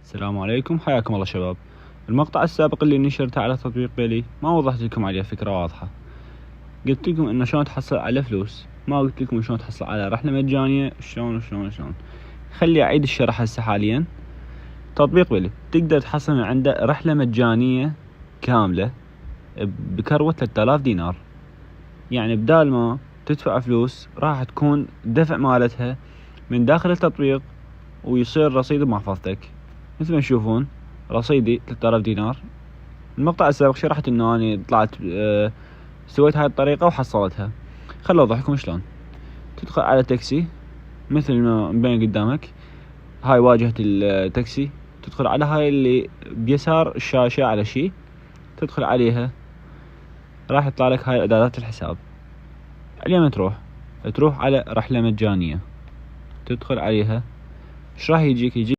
السلام عليكم، حياكم الله شباب. المقطع السابق اللي نشرته على تطبيق بيلي ما وضحت لكم عليه فكرة واضحة. قلت لكم انه شلون تحصل على فلوس، ما قلت لكم شلون تحصل على رحلة مجانية. شلون خلي اعيد الشرح هسه. حاليا تطبيق بيلي تقدر تحصل من عنده رحلة مجانية كاملة بكروة 3000 دينار. يعني بدال ما تدفع فلوس راح تكون دفع مالتها من داخل التطبيق ويصير رصيد بمحفظتك. مثل ما تشوفون رصيدي 3000 دينار. المقطع السابق شرحت انه اني طلعت سويت هاي الطريقة وحصلتها. خل اوضح لكم شلون. تدخل على تاكسي مثل ما مبين قدامك، هاي واجهة التاكسي. تدخل على هاي اللي بيسار الشاشة على شي، تدخل عليها راح يطلع لك هاي اعدادات الحساب. اليوم تروح على رحلة مجانية، تدخل عليها. ايش راح يجيك